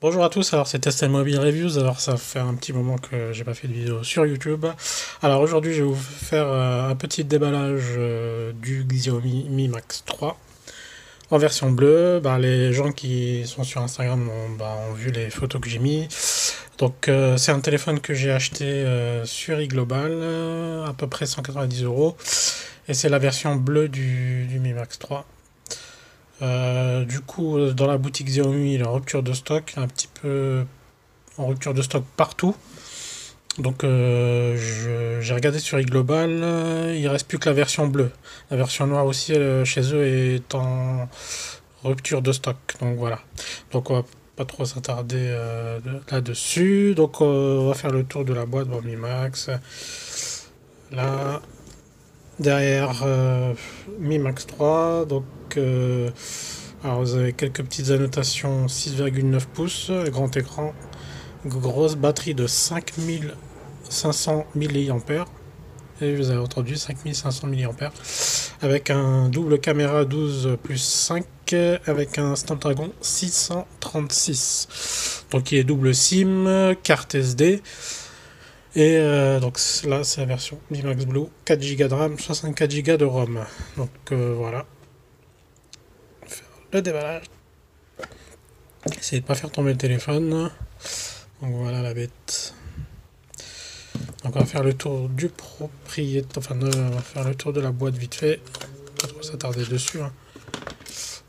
Bonjour à tous, alors c'est Test Mobile Reviews, alors ça fait un petit moment que j'ai pas fait de vidéo sur YouTube. Alors aujourd'hui je vais vous faire un petit déballage du Xiaomi Mi Max 3 en version bleue. Les gens qui sont sur Instagram ont vu les photos que j'ai mis. Donc c'est un téléphone que j'ai acheté sur iGlobal, à peu près 190 euros. Et c'est la version bleue du Mi Max 3. Du coup, dans la boutique Xiaomi, il est en rupture de stock, un petit peu en rupture de stock partout. Donc, j'ai regardé sur iGlobal, il reste plus que la version bleue. La version noire aussi, chez eux, est en rupture de stock. Donc voilà. Donc on va pas trop s'attarder là-dessus. Donc on va faire le tour de la boîte. Bon, Mi Max. Là, derrière Mi Max 3. Donc alors vous avez quelques petites annotations. 6,9 pouces, grand écran, grosse batterie de 5500 mAh. Et vous avez entendu, 5500 mAh, avec un double caméra 12 plus 5, avec un Snapdragon 636. Donc il est double SIM, carte SD. Et donc là c'est la version Mi Max Blue, 4 Go de RAM, 64 Go de ROM. Donc voilà. On va faire le déballage. Essayez de ne pas faire tomber le téléphone. Donc voilà la bête. Donc on va faire le tour du propriétaire, enfin on va faire le tour de la boîte vite fait, pas trop s'attarder dessus.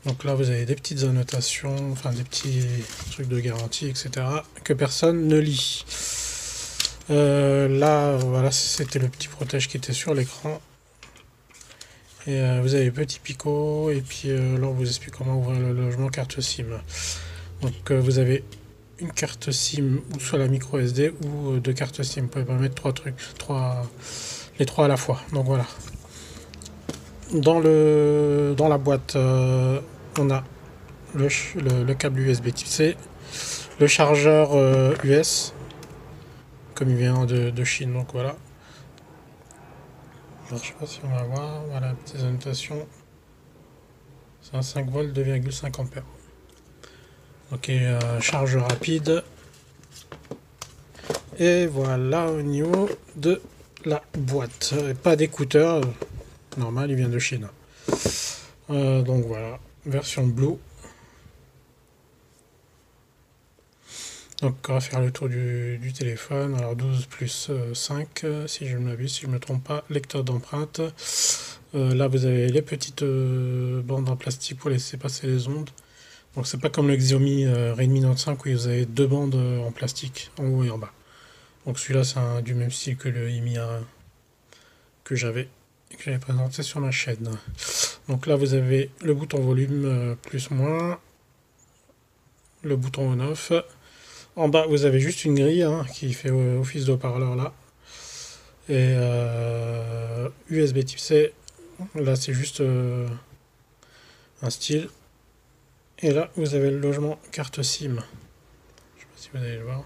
Donc là vous avez des petites annotations, enfin des petits trucs de garantie, etc. que personne ne lit. Là voilà, c'était le petit protège qui était sur l'écran. Et vous avez le petit picot, et puis là on vous explique comment ouvrir le logement carte SIM. Donc vous avez une carte SIM ou soit la micro SD ou deux cartes SIM. Vous pouvez pas mettre les trois à la fois. Donc voilà. Dans la boîte, on a le câble USB type C, le chargeur US, comme il vient de Chine. Donc voilà. Alors, je sais pas si on va voir. Voilà, petites annotations. C'est un 5 volts 2,5 ampères. Ok, charge rapide. Et voilà au niveau de la boîte. Pas d'écouteurs. Normal, il vient de Chine. Donc voilà, version Blue. Donc on va faire le tour du téléphone. Alors 12 plus 5, si je ne m'abuse, si je ne me trompe pas. Lecteur d'empreinte. Là vous avez les petites bandes en plastique pour laisser passer les ondes. Donc c'est pas comme le Xiaomi Redmi Note 5 où vous avez deux bandes en plastique, en haut et en bas. Donc celui-là c'est du même style que le Mi A1 que j'avais présenté sur ma chaîne. Donc là vous avez le bouton volume plus moins, le bouton on off. En bas vous avez juste une grille qui fait office de haut-parleur là. Et USB type C, là c'est juste un style. Et là, vous avez le logement carte SIM. Je sais pas si vous allez le voir.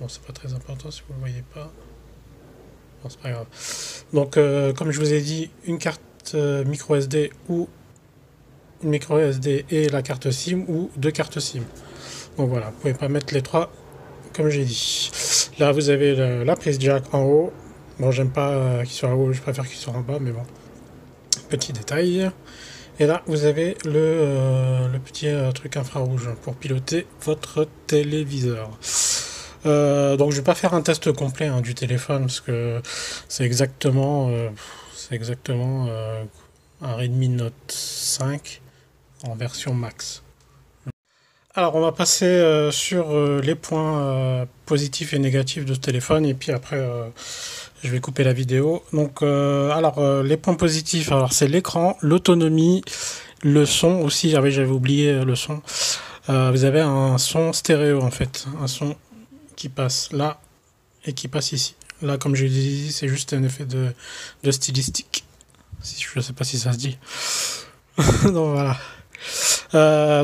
Bon, c'est pas très important si vous le voyez pas. Bon, c'est pas grave. Donc, comme je vous ai dit, une carte micro SD ou une micro SD et la carte SIM ou deux cartes SIM. Donc voilà, vous pouvez pas mettre les trois comme j'ai dit. Là, vous avez la prise jack en haut. Bon, j'aime pas qu'il soit en haut, je préfère qu'il soit en bas, mais bon. Petit détail. Et là, vous avez le petit truc infrarouge pour piloter votre téléviseur. Donc, je vais pas faire un test complet du téléphone parce que c'est exactement un Redmi Note 5 en version max. Alors, on va passer sur les points positifs et négatifs de ce téléphone et puis après je vais couper la vidéo. Donc, les points positifs, alors c'est l'écran, l'autonomie, le son aussi. J'avais oublié le son. Vous avez un son stéréo en fait, un son qui passe là et qui passe ici. Là, comme je l'ai dit, c'est juste un effet de stylistique. Je sais pas si ça se dit. Donc voilà.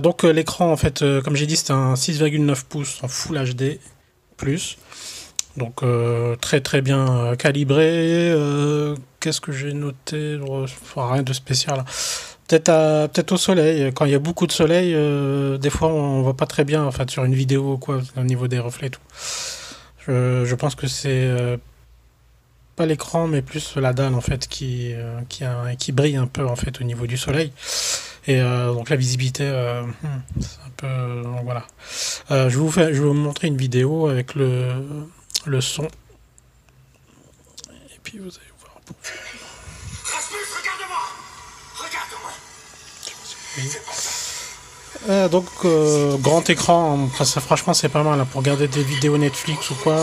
Donc l'écran en fait, comme j'ai dit, c'est un 6,9 pouces en Full HD plus. Donc très très bien calibré. Qu'est-ce que j'ai noté? Enfin, rien de spécial. Peut-être au soleil. Quand il y a beaucoup de soleil, des fois on voit pas très bien en fait sur une vidéo ou quoi au niveau des reflets et tout. Je pense que c'est pas l'écran mais plus la dalle en fait qui brille un peu en fait au niveau du soleil. Et donc la visibilité, c'est un peu voilà. Je vais vous montrer une vidéo avec le son. Et puis vous allez voir. Rasmus, regarde-moi. Regarde-moi. Donc grand écran, ça, franchement c'est pas mal hein, pour regarder des vidéos Netflix ou quoi.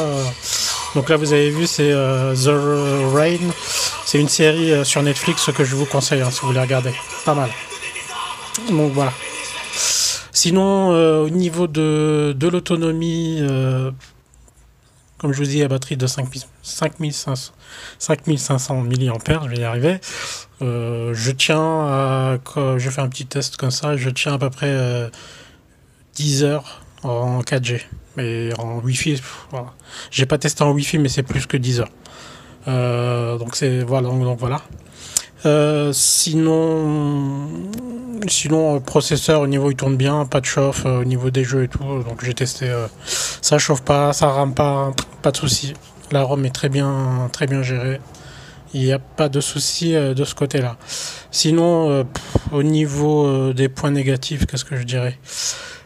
Donc là vous avez vu c'est The Rain, c'est une série sur Netflix que je vous conseille hein, si vous voulez regarder, pas mal. Donc voilà. Sinon au niveau de l'autonomie, comme je vous dis, la batterie de 5500 mAh, je vais y arriver. Je tiens quand je fais un petit test comme ça, je tiens à peu près 10 heures en 4G. Mais en Wi-Fi, voilà. J'ai pas testé en Wi-Fi, mais c'est plus que 10 heures. Donc c'est voilà. Donc voilà. Sinon processeur au niveau il tourne bien, pas de chauffe au niveau des jeux et tout. Donc j'ai testé, ça chauffe pas, ça rame pas de souci. La ROM est très bien gérée. Il n'y a pas de souci de ce côté-là. Sinon, au niveau des points négatifs, qu'est-ce que je dirais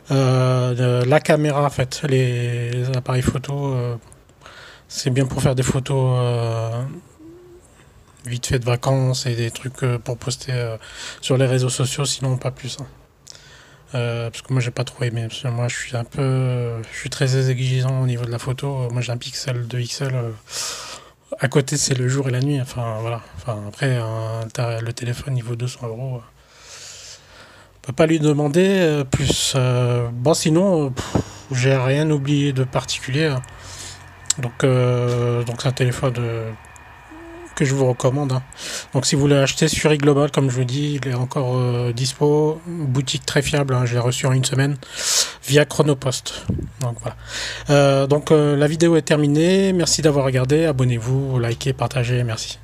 la caméra, en fait, les appareils photo, c'est bien pour faire des photos vite fait de vacances et des trucs pour poster sur les réseaux sociaux, sinon pas plus. Hein. Parce que moi j'ai pas trop aimé. Parce que moi je suis très exigeant au niveau de la photo. Moi j'ai un pixel, 2 pixels. À côté, c'est le jour et la nuit. Enfin, voilà. Enfin, après, le téléphone, il vaut 200 euros. On peut pas lui demander plus. Bon, sinon, j'ai rien oublié de particulier. Hein. Donc c'est un téléphone que je vous recommande. Hein. Donc, si vous voulez acheter sur iGlobal, comme je vous dis, il est encore dispo. Boutique très fiable. Hein, je l'ai reçu en une semaine via Chronopost. Donc voilà. La vidéo est terminée. Merci d'avoir regardé. Abonnez-vous, likez, partagez. Merci.